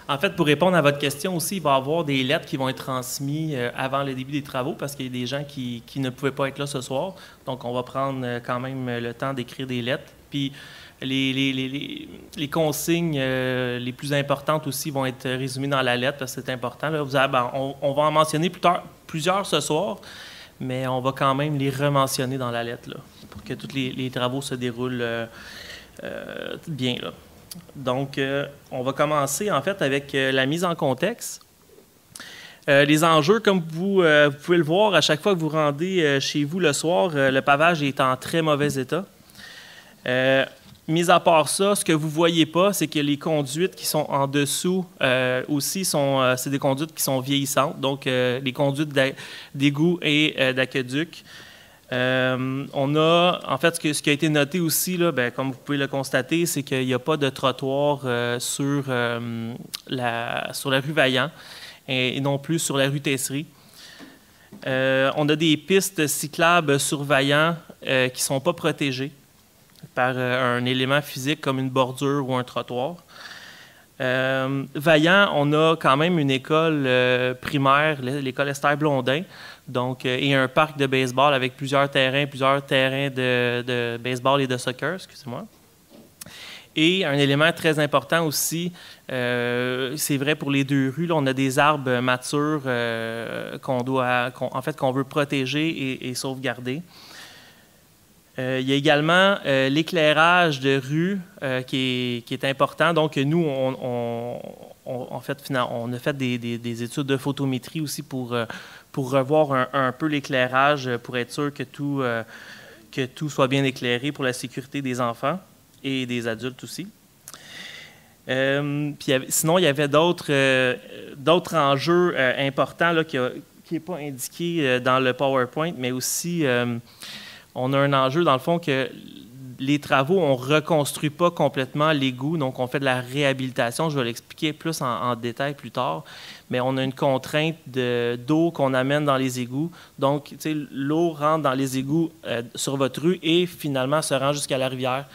En fait, pour répondre à votre question aussi, il va y avoir des lettres qui vont être transmises avant le début des travaux parce qu'il y a des gens qui ne pouvaient pas être là ce soir. Donc, on va prendre quand même le temps d'écrire des lettres. Puis, les consignes les plus importantes aussi vont être résumées dans la lettre parce que c'est important. Là. On va en mentionner plusieurs ce soir, mais on va quand même les rementionner dans la lettre là, pour que tous les travaux se déroulent bien. Là. Donc, on va commencer en fait avec la mise en contexte. Les enjeux, comme vous pouvez le voir, à chaque fois que vous rendez chez vous le soir, le pavage est en très mauvais état. Mis à part ça, ce que vous ne voyez pas, c'est que les conduites qui sont en dessous aussi, c'est des conduites qui sont vieillissantes, donc les conduites d'égout et d'aqueduc. On a, en fait, ce qui a été noté aussi, là, comme vous pouvez le constater, c'est qu'il n'y a pas de trottoir sur la rue Vaillant et non plus sur la rue Tesserie. On a des pistes cyclables sur Vaillant qui ne sont pas protégées par un élément physique comme une bordure ou un trottoir. Vaillant, on a quand même une école primaire, l'école Esther Blondin, donc, et un parc de baseball avec plusieurs terrains de baseball et de soccer, excusez-moi. Et un élément très important aussi, c'est vrai pour les deux rues, là, on a des arbres matures qu'on veut protéger et sauvegarder. Il y a également l'éclairage de rue qui est important. Donc, nous, on a fait des études de photométrie aussi pour revoir un peu l'éclairage, pour être sûr que tout soit bien éclairé pour la sécurité des enfants et des adultes aussi. Sinon, il y avait d'autres enjeux importants là, qui n'est pas indiqué dans le PowerPoint, mais aussi... on a un enjeu, dans le fond, que les travaux, on ne reconstruit pas complètement l'égout, donc on fait de la réhabilitation. Je vais l'expliquer plus en détail plus tard, mais on a une contrainte d'eau qu'on amène dans les égouts. Donc, l'eau rentre dans les égouts sur votre rue et finalement se rend jusqu'à la rivière.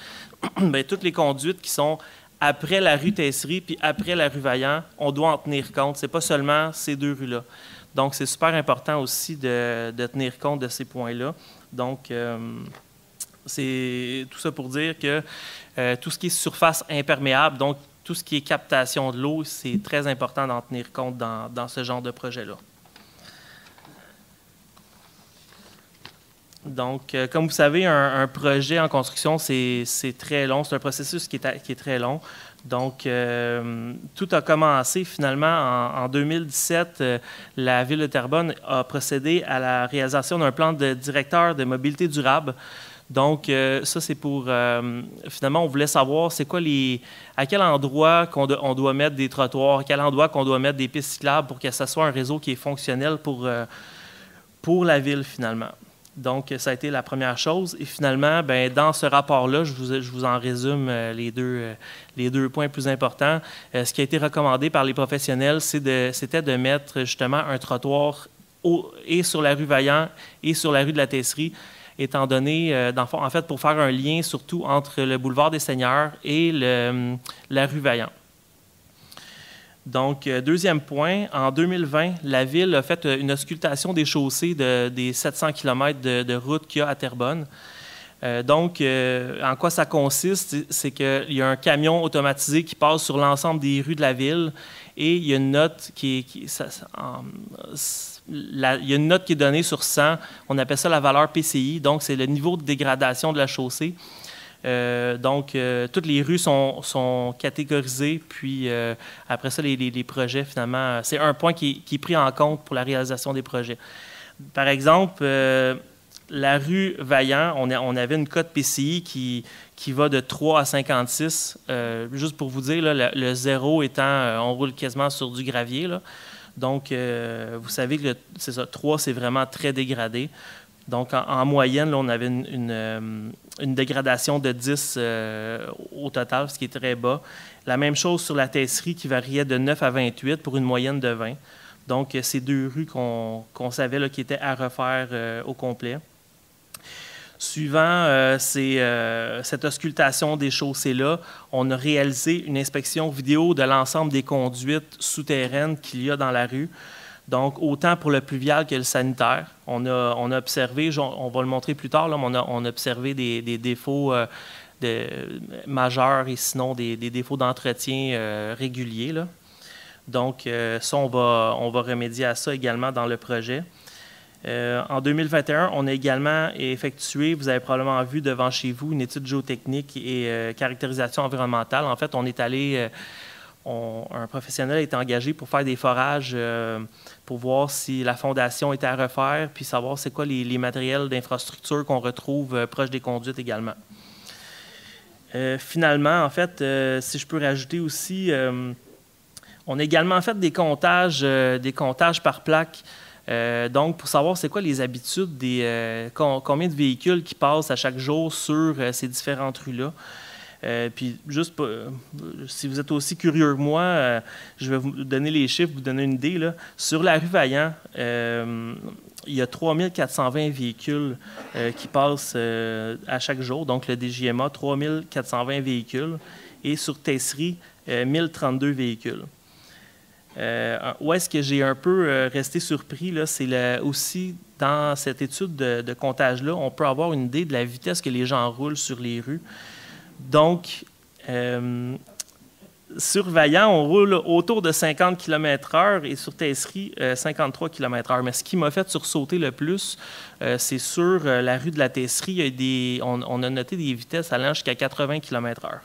Bien, toutes les conduites qui sont après la rue Tesserie puis après la rue Vaillant, on doit en tenir compte. Ce n'est pas seulement ces deux rues-là. Donc, c'est super important aussi de tenir compte de ces points-là. Donc, c'est tout ça pour dire que tout ce qui est surface imperméable, donc tout ce qui est captation de l'eau, c'est très important d'en tenir compte dans ce genre de projet-là. Donc, comme vous savez, un projet en construction, c'est très long. C'est un processus qui est très long. Donc, tout a commencé finalement en 2017. La Ville de Terrebonne a procédé à la réalisation d'un plan de directeur de mobilité durable. Donc, ça, c'est pour... finalement, on voulait savoir c'est quoi à quel endroit on doit mettre des trottoirs, à quel endroit qu'on doit mettre des pistes cyclables pour que ce soit un réseau qui est fonctionnel pour la ville, finalement. Donc, ça a été la première chose. Et finalement, dans ce rapport-là, je vous en résume les deux points plus importants. Ce qui a été recommandé par les professionnels, c'était de mettre justement un trottoir et sur la rue Vaillant et sur la rue de la Tesserie, étant donné, en fait, pour faire un lien surtout entre le boulevard des Seigneurs et la rue Vaillant. Donc, deuxième point, en 2020, la Ville a fait une auscultation des chaussées des 700 km de route qu'il y a à Terrebonne. En quoi ça consiste? C'est qu'il y a un camion automatisé qui passe sur l'ensemble des rues de la Ville et il y a une note il y a une note qui est donnée sur 100. On appelle ça la valeur PCI, donc c'est le niveau de dégradation de la chaussée. Toutes les rues sont catégorisées, puis après ça, les projets, finalement, c'est un point qui est pris en compte pour la réalisation des projets. Par exemple, la rue Vaillant, on avait une cote PCI qui va de 3 à 56. Juste pour vous dire, là, le 0 étant, on roule quasiment sur du gravier, là. Donc, vous savez que c'est ça, 3, c'est vraiment très dégradé. Donc, en moyenne, là, on avait une dégradation de 10 au total, ce qui est très bas. La même chose sur la Tesserie qui variait de 9 à 28 pour une moyenne de 20. Donc, c'est deux rues qu'on savait là, qui étaient à refaire au complet. Suivant cette auscultation des chaussées-là, on a réalisé une inspection vidéo de l'ensemble des conduites souterraines qu'il y a dans la rue. Donc, autant pour le pluvial que le sanitaire. On a observé, on va le montrer plus tard, là, mais on a observé des défauts majeurs et sinon des défauts d'entretien réguliers, là. Donc, ça, on va remédier à ça également dans le projet. En 2021, on a également effectué, vous avez probablement vu devant chez vous, une étude géotechnique et caractérisation environnementale. En fait, on est allé, un professionnel a été engagé pour faire des forages pour voir si la fondation était à refaire, puis savoir c'est quoi les matériels d'infrastructure qu'on retrouve proches des conduites également. Finalement, en fait, si je peux rajouter aussi, on a également fait des comptages par plaque. Donc, pour savoir c'est quoi les habitudes combien de véhicules qui passent à chaque jour sur ces différentes rues-là. Puis, juste si vous êtes aussi curieux que moi, je vais vous donner les chiffres, vous donner une idée, là. Sur la rue Vaillant, il y a 3420 véhicules qui passent à chaque jour, donc le DJMA, 3420 véhicules. Et sur Tesserie, 1032 véhicules. Où est-ce que j'ai un peu resté surpris, là, c'est aussi dans cette étude de comptage-là, on peut avoir une idée de la vitesse que les gens roulent sur les rues. Donc, sur Vaillant, on roule autour de 50 km/h et sur Tesserie, 53 km/h. Mais ce qui m'a fait sursauter le plus, c'est sur la rue de la Tesserie, on a noté des vitesses allant jusqu'à 80 km/h.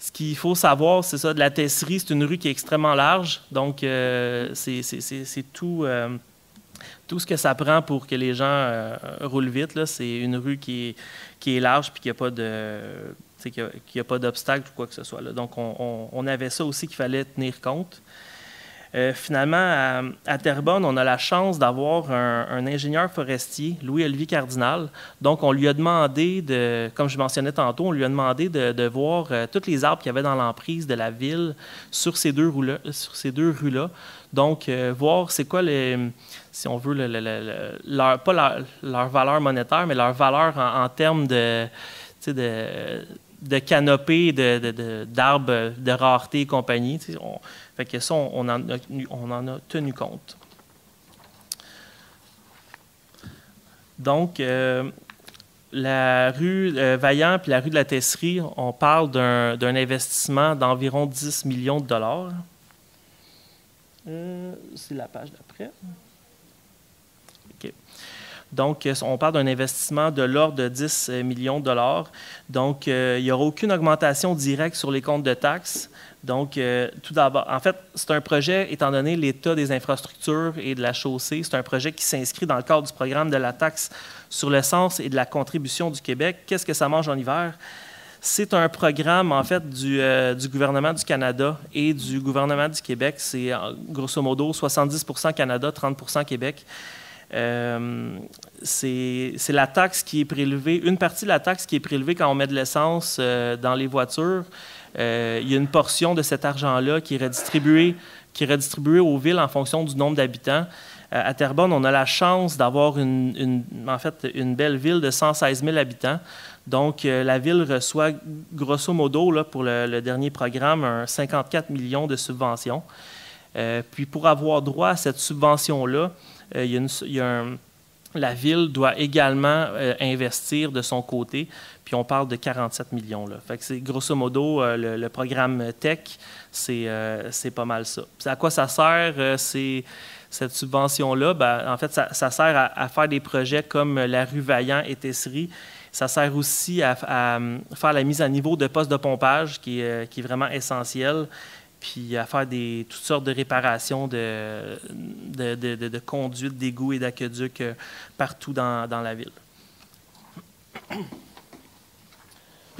Ce qu'il faut savoir, c'est ça, de la Tesserie, c'est une rue qui est extrêmement large, donc c'est tout ce que ça prend pour que les gens roulent vite. C'est une rue qui est large et qu'il n'y a pas d'obstacle ou quoi que ce soit, là. Donc, on avait ça aussi qu'il fallait tenir compte. Finalement, à Terrebonne, on a la chance d'avoir un ingénieur forestier, Louis-Olivier Cardinal. Donc, on lui a demandé, comme je mentionnais tantôt, on lui a demandé de voir tous les arbres qu'il y avait dans l'emprise de la ville sur ces deux rues-là. Donc, voir c'est quoi, si on veut, pas leur valeur monétaire, mais leur valeur en termes de canopée, d'arbres de rareté et compagnie. Fait que ça, on en a tenu compte. Donc, la rue Vaillant puis la rue de la Tesserie, on parle d'un investissement d'environ 10 millions de dollars. C'est la page d'après. OK. Donc, on parle d'un investissement de l'ordre de 10 millions de dollars. Donc, il n'y aura aucune augmentation directe sur les comptes de taxes. Donc, tout d'abord, en fait, c'est un projet, étant donné l'état des infrastructures et de la chaussée, c'est un projet qui s'inscrit dans le cadre du programme de la taxe sur l'essence et de la contribution du Québec. Qu'est-ce que ça mange en hiver? C'est un programme, en fait, du gouvernement du Canada et du gouvernement du Québec. C'est, grosso modo, 70 % Canada, 30 % Québec. C'est la taxe qui est prélevée, une partie de la taxe qui est prélevée quand on met de l'essence dans les voitures. Il y a une portion de cet argent-là qui est redistribuée aux villes en fonction du nombre d'habitants. À Terrebonne, on a la chance d'avoir en fait, une belle ville de 116 000 habitants. Donc, la ville reçoit, grosso modo, là, pour le dernier programme, 54 millions de subventions. Puis, pour avoir droit à cette subvention-là, la ville doit également investir de son côté, puis on parle de 47 millions. Là. Fait que c'est grosso modo le programme Tech, c'est pas mal ça. Puis à quoi ça sert, cette subvention-là? Ben, en fait, ça sert à faire des projets comme la rue Vaillant et Tesserie. Ça sert aussi à faire la mise à niveau de postes de pompage, qui est vraiment essentiel, puis à faire toutes sortes de réparations de conduites, d'égouts et d'aqueducs partout dans la ville.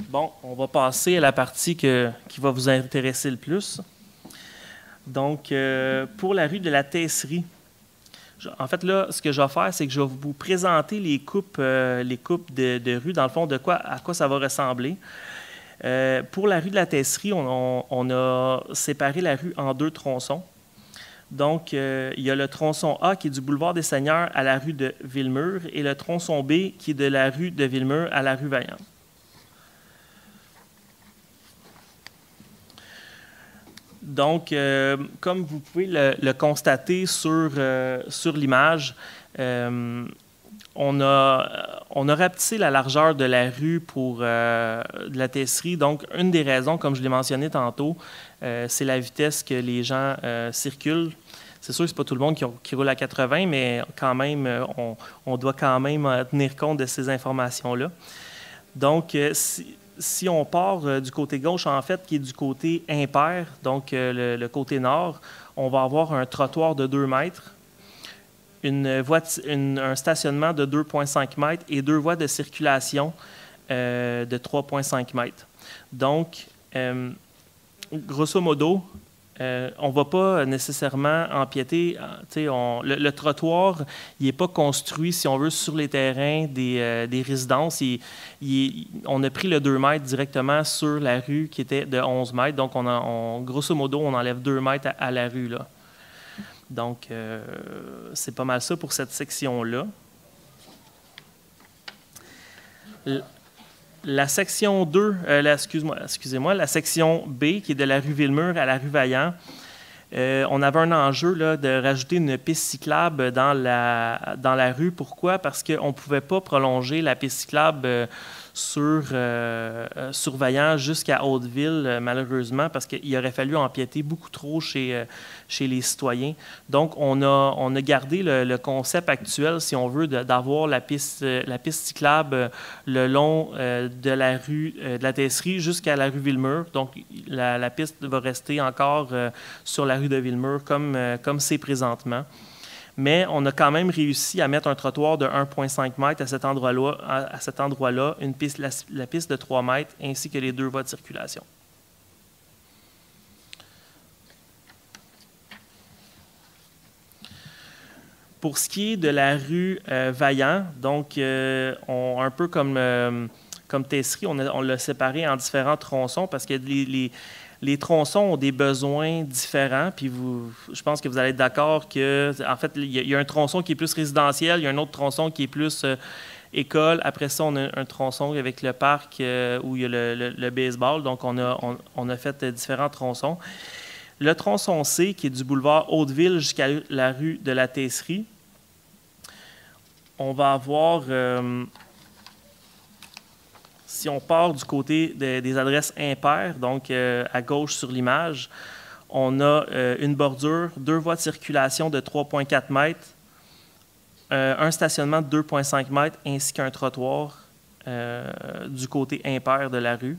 Bon, on va passer à la partie qui va vous intéresser le plus. Donc, pour la rue de la Tesserie, en fait, là, ce que je vais faire, c'est que je vais vous présenter les coupes de rue, dans le fond, à quoi ça va ressembler. Pour la rue de la Tesserie, on a séparé la rue en deux tronçons. Donc, il y a le tronçon A qui est du boulevard des Seigneurs à la rue de Villemur et le tronçon B qui est de la rue de Villemur à la rue Vaillant. Donc, comme vous pouvez le constater sur l'image, on a rapetissé la largeur de la rue pour de la tesserie. Donc, une des raisons, comme je l'ai mentionné tantôt, c'est la vitesse que les gens circulent. C'est sûr que ce n'est pas tout le monde qui roule à 80, mais quand même, on doit quand même tenir compte de ces informations-là. Donc, si on part du côté gauche, en fait, qui est du côté impair, donc le côté nord, on va avoir un trottoir de 2 mètres, un stationnement de 2,5 mètres et 2 voies de circulation de 3,5 mètres. Donc, grosso modo, on ne va pas nécessairement empiéter. Le trottoir, il n'est pas construit, si on veut, sur les terrains des résidences. On a pris le 2 mètres directement sur la rue qui était de 11 mètres. Donc, grosso modo, on enlève 2 mètres à la rue, là. Donc, c'est pas mal ça pour cette section-là. La section 2, excusez-moi, la section B, qui est de la rue Villemur à la rue Vaillant, on avait un enjeu là, de rajouter une piste cyclable dans la rue. Pourquoi? Parce qu'on ne pouvait pas prolonger la piste cyclable sur Vaillant jusqu'à Hauteville, malheureusement, parce qu'il aurait fallu empiéter beaucoup trop chez les citoyens. Donc, on a gardé le concept actuel, si on veut, d'avoir la piste cyclable le long de la rue de la Tesserie jusqu'à la rue Villemur. Donc, la piste va rester encore sur la rue de Villemur comme c'est présentement. Mais on a quand même réussi à mettre un trottoir de 1,5 mètres à cet endroit-là, la piste de 3 mètres, ainsi que les 2 voies de circulation. Pour ce qui est de la rue Vaillant, donc un peu comme Tesserie, on l'a séparé en différents tronçons parce que les tronçons ont des besoins différents, puis je pense que vous allez être d'accord que, en fait, il y a un tronçon qui est plus résidentiel, il y a un autre tronçon qui est plus école. Après ça, on a un tronçon avec le parc où il y a le baseball, donc on a fait différents tronçons. Le tronçon C, qui est du boulevard Hauteville jusqu'à la rue de la Tesserie, on va avoir... Si on part du côté des adresses impaires, donc à gauche sur l'image, on a une bordure, 2 voies de circulation de 3,4 mètres, un stationnement de 2,5 mètres ainsi qu'un trottoir du côté impair de la rue.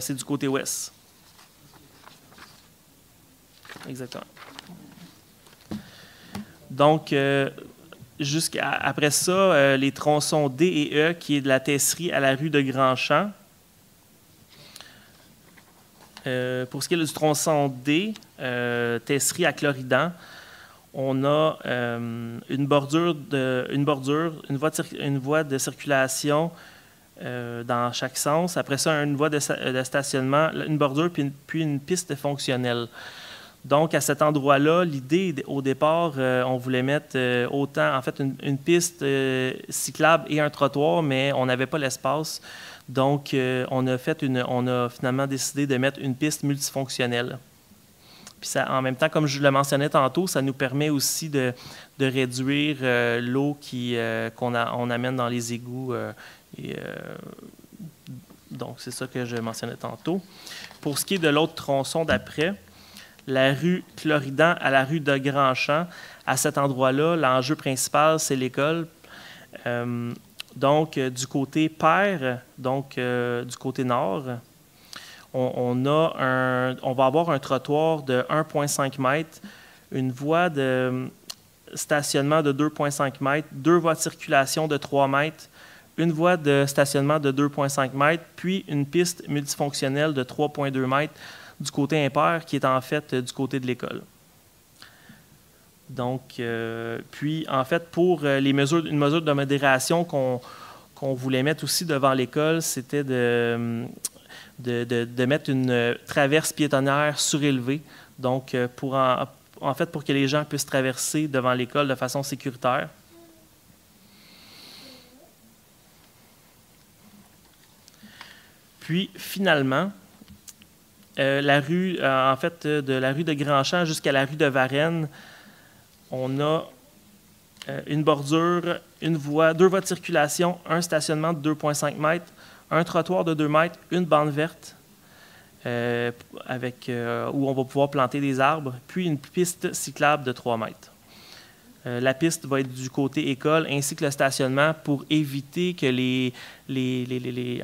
C'est du côté ouest. Exactement. Donc, après ça, les tronçons D et E, qui est de la Tesserie à la rue de Grandchamp. Pour ce qui est du tronçon D, Tesserie à Cloridan, on a une voie de circulation dans chaque sens. Après ça, une voie de stationnement, une bordure, puis une piste fonctionnelle. Donc, à cet endroit-là, l'idée, au départ, on voulait mettre une piste cyclable et un trottoir, mais on n'avait pas l'espace. Donc, on a finalement décidé de mettre une piste multifonctionnelle. Puis ça, en même temps, comme je le mentionnais tantôt, ça nous permet aussi de réduire l'eau qu'on amène dans les égouts. Donc, c'est ça que je mentionnais tantôt. Pour ce qui est de l'autre tronçon d'après, la rue Cloridan à la rue de Grandchamp, à cet endroit-là, l'enjeu principal, c'est l'école. Donc, du côté pair, donc du côté nord, on va avoir un trottoir de 1,5 mètres, une voie de stationnement de 2,5 mètres, 2 voies de circulation de 3 mètres, une voie de stationnement de 2,5 mètres, puis une piste multifonctionnelle de 3,2 mètres du côté impair, qui est en fait du côté de l'école. Donc, puis en fait, pour une mesure de modération qu'on qu'on voulait mettre aussi devant l'école, c'était de mettre une traverse piétonnière surélevée. Donc, en fait, pour que les gens puissent traverser devant l'école de façon sécuritaire. Puis, finalement, la rue, en fait, de la rue de Grandchamp jusqu'à la rue de Varennes, on a une bordure, une voie, 2 voies de circulation, un stationnement de 2,5 mètres, un trottoir de 2 mètres, une bande verte où on va pouvoir planter des arbres, puis une piste cyclable de 3 mètres. La piste va être du côté école ainsi que le stationnement pour éviter que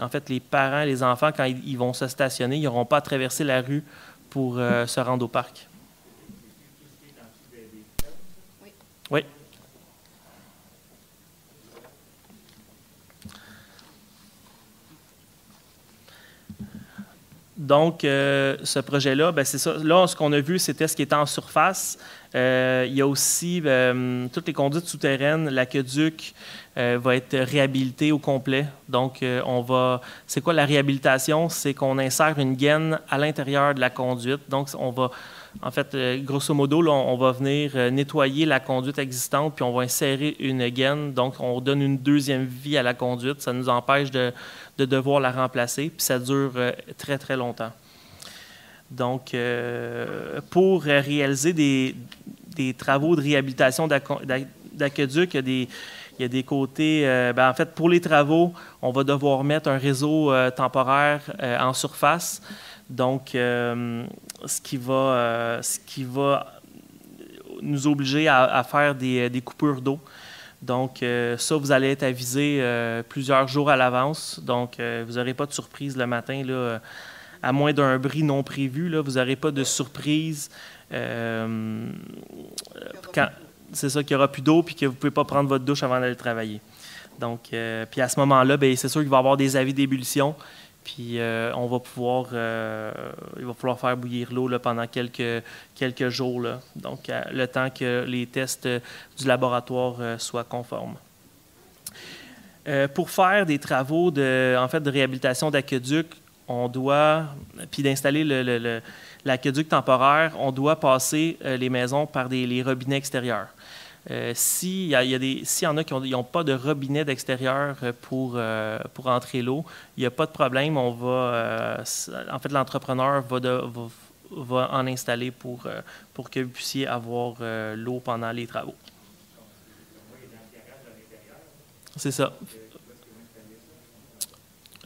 en fait, les parents, les enfants, quand ils vont se stationner, ils n'auront pas à traverser la rue pour se rendre au parc. Oui. Donc, ce projet-là, ben c'est ça. Là, ce qu'on a vu, c'était ce qui était en surface. Il y a aussi toutes les conduites souterraines. L'aqueduc va être réhabilité au complet. Donc, c'est quoi la réhabilitation? C'est qu'on insère une gaine à l'intérieur de la conduite. Donc, en fait, grosso modo, là, on va venir nettoyer la conduite existante, puis on va insérer une gaine. Donc, on donne une deuxième vie à la conduite. Ça nous empêche de devoir la remplacer, puis ça dure très, très longtemps. Donc, pour réaliser des travaux de réhabilitation d'aqueduc, il y a des côtés... en fait, pour les travaux, on va devoir mettre un réseau temporaire en surface. Donc, ce qui va nous obliger à faire des coupures d'eau. Donc, ça, vous allez être avisé plusieurs jours à l'avance. Donc, vous n'aurez pas de surprise le matin, là, à moins d'un bris non prévu. Là, vous n'aurez pas de surprise. C'est ça, qu'il n'y aura plus d'eau puis que vous ne pouvez pas prendre votre douche avant d'aller travailler. Donc, puis à ce moment-là, c'est sûr qu'il va y avoir des avis d'ébullition. Puis, il va falloir faire bouillir l'eau là, pendant quelques jours. Là. Donc, le temps que les tests du laboratoire soient conformes. Pour faire des travaux de réhabilitation d'aqueduc, on doit, puis d'installer l'aqueduc temporaire, on doit passer les maisons par les robinets extérieurs. S'il y en a qui n'ont pas de robinet d'extérieur pour entrer l'eau, il n'y a pas de problème. En fait, l'entrepreneur va en installer pour que vous puissiez avoir l'eau pendant les travaux. C'est ça.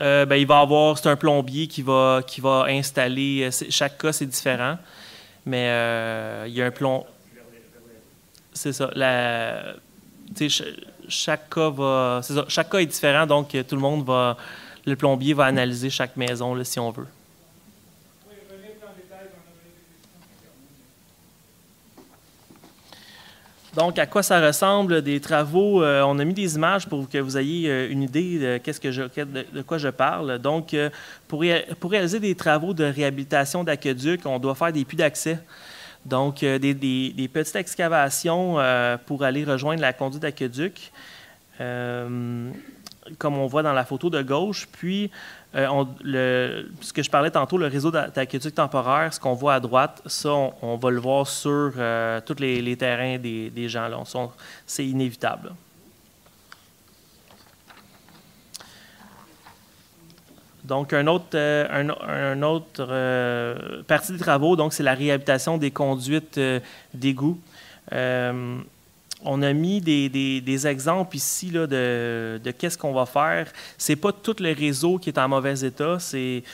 Il va avoir, c'est un plombier qui va installer. Chaque cas, c'est différent, mais il y a un plomb. C'est ça. Chaque cas est différent, donc tout le monde le plombier va analyser chaque maison là, si on veut. Donc, à quoi ça ressemble des travaux? On a mis des images pour que vous ayez une idée de quoi je parle. Donc, pour réaliser des travaux de réhabilitation d'aqueduc, on doit faire des puits d'accès. Donc, des petites excavations pour aller rejoindre la conduite d'aqueduc, comme on voit dans la photo de gauche. Puis, ce que je parlais tantôt, le réseau d'aqueduc temporaire, ce qu'on voit à droite, ça, on va le voir sur tous les terrains des gens. Là. C'est inévitable. Donc, un autre partie des travaux, donc c'est la réhabilitation des conduites d'égout. On a mis des exemples ici là, de qu'est-ce qu'on va faire. Ce n'est pas tout le réseau qui est en mauvais état, c'est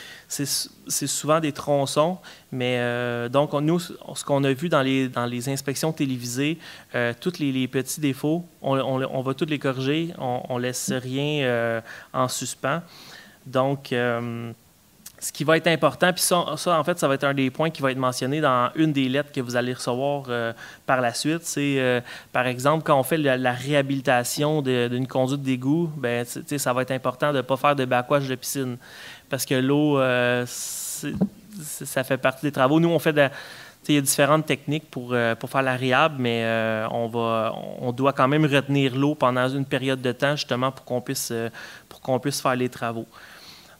souvent des tronçons. Mais donc, nous, ce qu'on a vu dans les inspections télévisées, tous les petits défauts, on va tous les corriger, on ne laisse rien en suspens. Donc, ce qui va être important, puis ça, en fait, ça va être un des points qui va être mentionné dans une des lettres que vous allez recevoir par la suite. C'est, par exemple, quand on fait la réhabilitation d'une conduite d'égout, ça va être important de ne pas faire de backwash de piscine. Parce que l'eau, ça fait partie des travaux. Nous, on fait il y a différentes techniques pour faire la réhab, mais on doit quand même retenir l'eau pendant une période de temps, justement, pour qu'on puisse faire les travaux.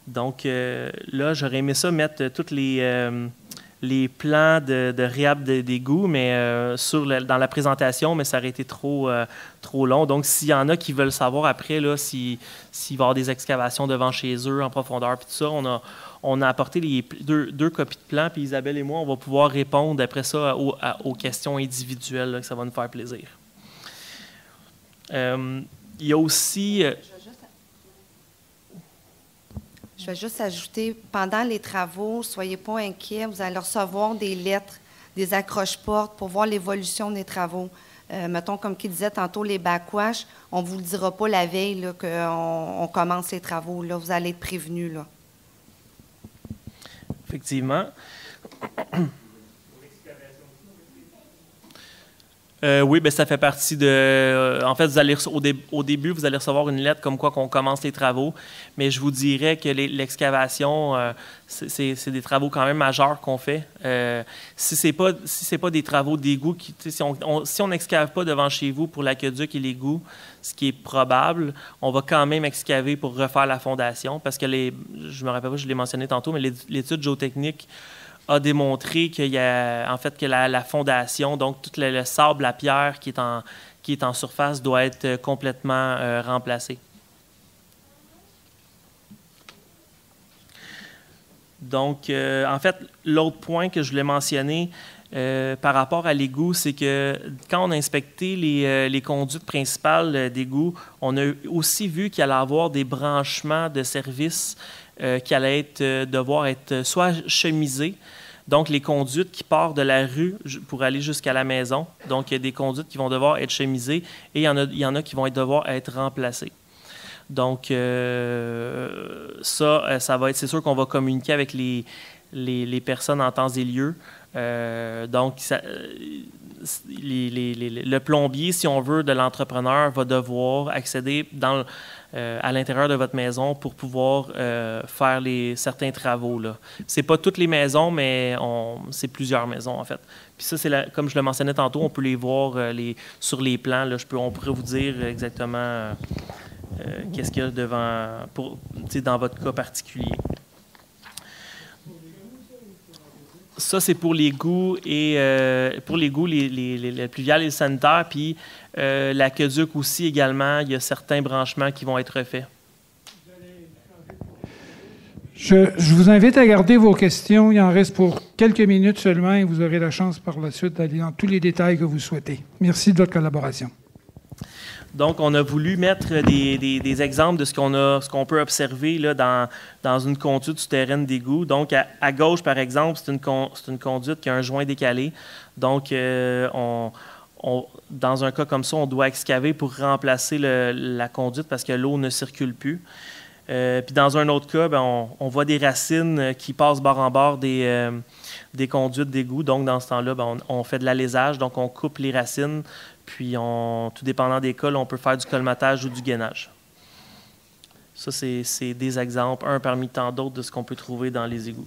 Donc là, j'aurais aimé ça mettre tous les plans de réhab d'égout, mais dans la présentation, mais ça aurait été trop long. Donc, s'il y en a qui veulent savoir après, là, s'il va y avoir des excavations devant chez eux en profondeur, puis tout ça, on a apporté les deux copies de plans, puis Isabelle et moi, on va pouvoir répondre après ça aux questions individuelles, là, que ça va nous faire plaisir. Il y a aussi... Je vais juste ajouter, pendant les travaux, soyez pas inquiets, vous allez recevoir des lettres, des accroche-portes pour voir l'évolution des travaux. Mettons, comme qui disait tantôt, les backwash, on ne vous le dira pas la veille qu'on commence les travaux. Là, vous allez être prévenus. Là. Effectivement. Oui, bien, ça fait partie de... en fait, au début, vous allez recevoir une lettre comme quoi qu'on commence les travaux, mais je vous dirais que l'excavation, c'est des travaux quand même majeurs qu'on fait. Si ce n'est pas des travaux d'égout, si on n'excave pas devant chez vous pour l'aqueduc et l'égout, ce qui est probable, on va quand même excaver pour refaire la fondation, parce que je me rappelle pas, je l'ai mentionné tantôt, mais l'étude géotechnique a démontré qu'il y a, en fait, que la fondation, donc tout le sable, la pierre qui est en surface, doit être complètement remplacé. Donc, en fait, l'autre point que je voulais mentionner par rapport à l'égout, c'est que quand on a inspecté les conduites principales d'égout, on a aussi vu qu'il allait y avoir des branchements de services qui allaient devoir être soit chemisés, donc les conduites qui partent de la rue pour aller jusqu'à la maison. Donc, il y a des conduites qui vont devoir être chemisées et il y en a qui vont devoir être remplacées. Donc, ça va être, c'est sûr qu'on va communiquer avec les personnes en temps et lieu. Donc, le plombier, si on veut, de l'entrepreneur va devoir accéder à l'intérieur de votre maison pour pouvoir faire certains travaux. Ce n'est pas toutes les maisons, mais c'est plusieurs maisons, en fait. Puis ça, comme je le mentionnais tantôt, on peut les voir sur les plans. Là, on pourrait vous dire exactement qu'est-ce qu'il y a dans votre cas particulier. Ça, c'est pour l'égout et pour l'égout, les pluviales et le sanitaire. Puis l'aqueduc aussi également, il y a certains branchements qui vont être faits. Je vous invite à garder vos questions. Il en reste pour quelques minutes seulement et vous aurez la chance par la suite d'aller dans tous les détails que vous souhaitez. Merci de votre collaboration. Donc, on a voulu mettre des exemples de ce qu'on peut observer là, dans une conduite souterraine d'égout. Donc, à gauche, par exemple, c'est une conduite qui a un joint décalé. Donc, dans un cas comme ça, on doit excaver pour remplacer la conduite parce que l'eau ne circule plus. Puis dans un autre cas, on voit des racines qui passent bord en bord des conduites d'égout. Donc, dans ce temps-là, on fait de l'alésage. Donc, on coupe les racines. Puis, tout dépendant des cas, on peut faire du colmatage ou du gainage. Ça, c'est des exemples, un parmi tant d'autres, de ce qu'on peut trouver dans les égouts.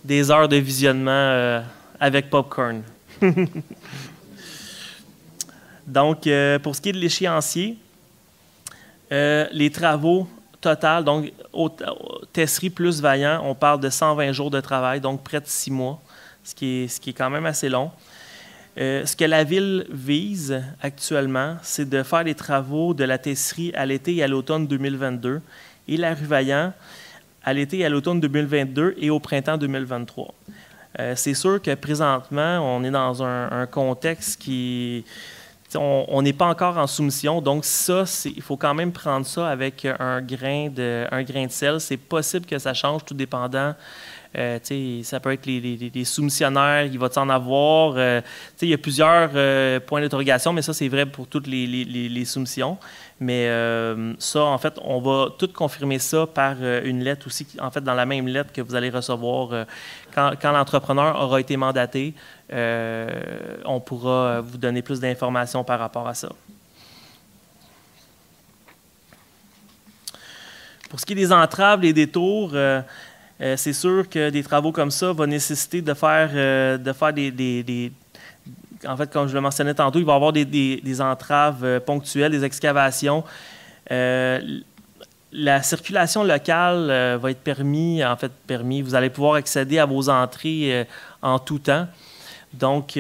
Des heures de visionnement avec popcorn. Donc, pour ce qui est de l'échéancier, les travaux total, donc Tesserie plus Vaillant, on parle de 120 jours de travail, donc près de 6 mois, ce qui est quand même assez long. Ce que la Ville vise actuellement, c'est de faire les travaux de la Tesserie à l'été et à l'automne 2022 et la rue Vaillant à l'été et à l'automne 2022 et au printemps 2023. C'est sûr que présentement, on est dans un contexte qui... On n'est pas encore en soumission, donc ça, il faut quand même prendre ça avec un grain de sel. C'est possible que ça change, tout dépendant. Ça peut être les soumissionnaires, il va en avoir. Il y a plusieurs points d'interrogation, mais ça, c'est vrai pour toutes les soumissions. Mais ça, en fait, on va tout confirmer ça par une lettre aussi, en fait, dans la même lettre que vous allez recevoir quand l'entrepreneur aura été mandaté. On pourra vous donner plus d'informations par rapport à ça. Pour ce qui est des entraves, les détours, c'est sûr que des travaux comme ça vont nécessiter de faire en fait, comme je le mentionnais tantôt, il va y avoir des entraves ponctuelles, des excavations. La circulation locale va être permis. Vous allez pouvoir accéder à vos entrées en tout temps. Donc,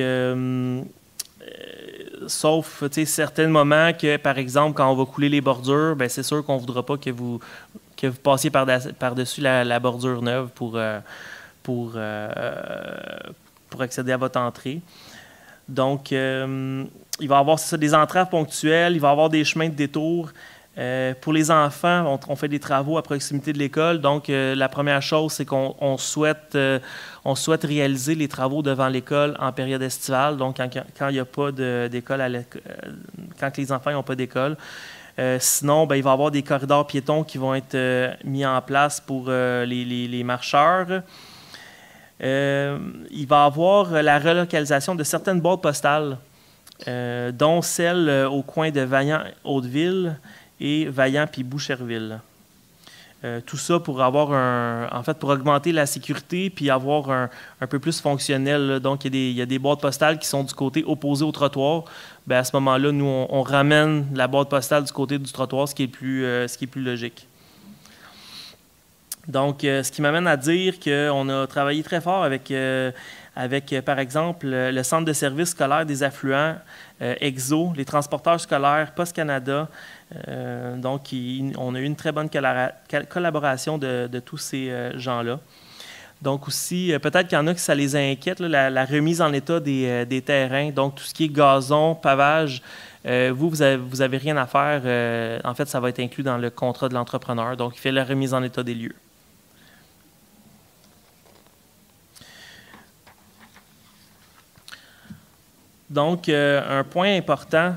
sauf certains moments que, par exemple, quand on va couler les bordures, bien, c'est sûr qu'on ne voudra pas que vous passiez par-dessus la bordure neuve pour accéder à votre entrée. Donc, il va y avoir des entraves ponctuelles, il va y avoir des chemins de détour. Pour les enfants, on fait des travaux à proximité de l'école. Donc, la première chose, c'est qu'on souhaite réaliser les travaux devant l'école en période estivale, donc quand il n'y a pas d'école, quand les enfants n'ont pas d'école. Sinon, il va y avoir des corridors piétons qui vont être mis en place pour les marcheurs. Il va y avoir la relocalisation de certaines boîtes postales, dont celle au coin de Vaillant-Hauteville et Vaillant puis Boucherville. Tout ça pour avoir pour augmenter la sécurité puis avoir un peu plus fonctionnel. Là. Donc, il y a des boîtes postales qui sont du côté opposé au trottoir. Bien, à ce moment-là, nous, on ramène la boîte postale du côté du trottoir, ce qui est plus logique. Donc, ce qui m'amène à dire qu'on a travaillé très fort avec, par exemple, le Centre de services scolaires des affluents, EXO, les transporteurs scolaires, Post Canada. Donc, on a eu une très bonne collaboration de tous ces gens-là. Donc aussi, peut-être qu'il y en a qui ça les inquiète, là, la remise en état des terrains, donc tout ce qui est gazon, pavage. Vous avez rien à faire. En fait, ça va être inclus dans le contrat de l'entrepreneur. Donc, il fait la remise en état des lieux. Donc, un point important,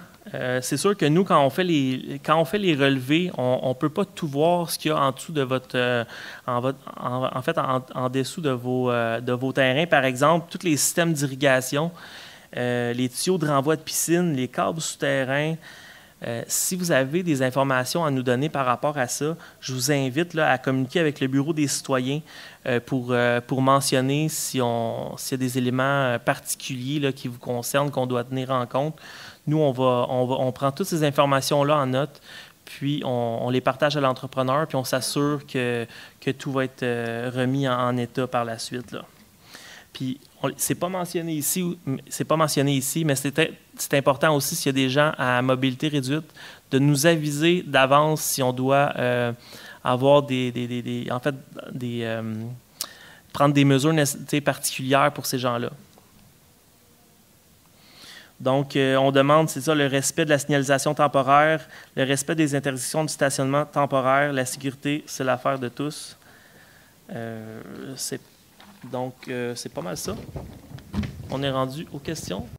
c'est sûr que nous, quand on fait les relevés, on ne peut pas tout voir ce qu'il y a en dessous de en dessous de vos terrains. Par exemple, tous les systèmes d'irrigation, les tuyaux de renvoi de piscine, les câbles souterrains. Si vous avez des informations à nous donner par rapport à ça, je vous invite là, à communiquer avec le Bureau des citoyens pour mentionner s'il y a des éléments particuliers là, qui vous concernent, qu'on doit tenir en compte. Nous, on prend toutes ces informations-là en note, puis on les partage à l'entrepreneur, puis on s'assure que tout va être remis en état par la suite, là. Puis, c'est pas mentionné ici, mais c'est important aussi, s'il y a des gens à mobilité réduite, de nous aviser d'avance si on doit avoir prendre des mesures particulières pour ces gens-là. Donc, on demande, c'est ça, le respect de la signalisation temporaire, le respect des interdictions du stationnement temporaire, la sécurité, c'est l'affaire de tous. Donc, c'est pas mal ça. On est rendu aux questions.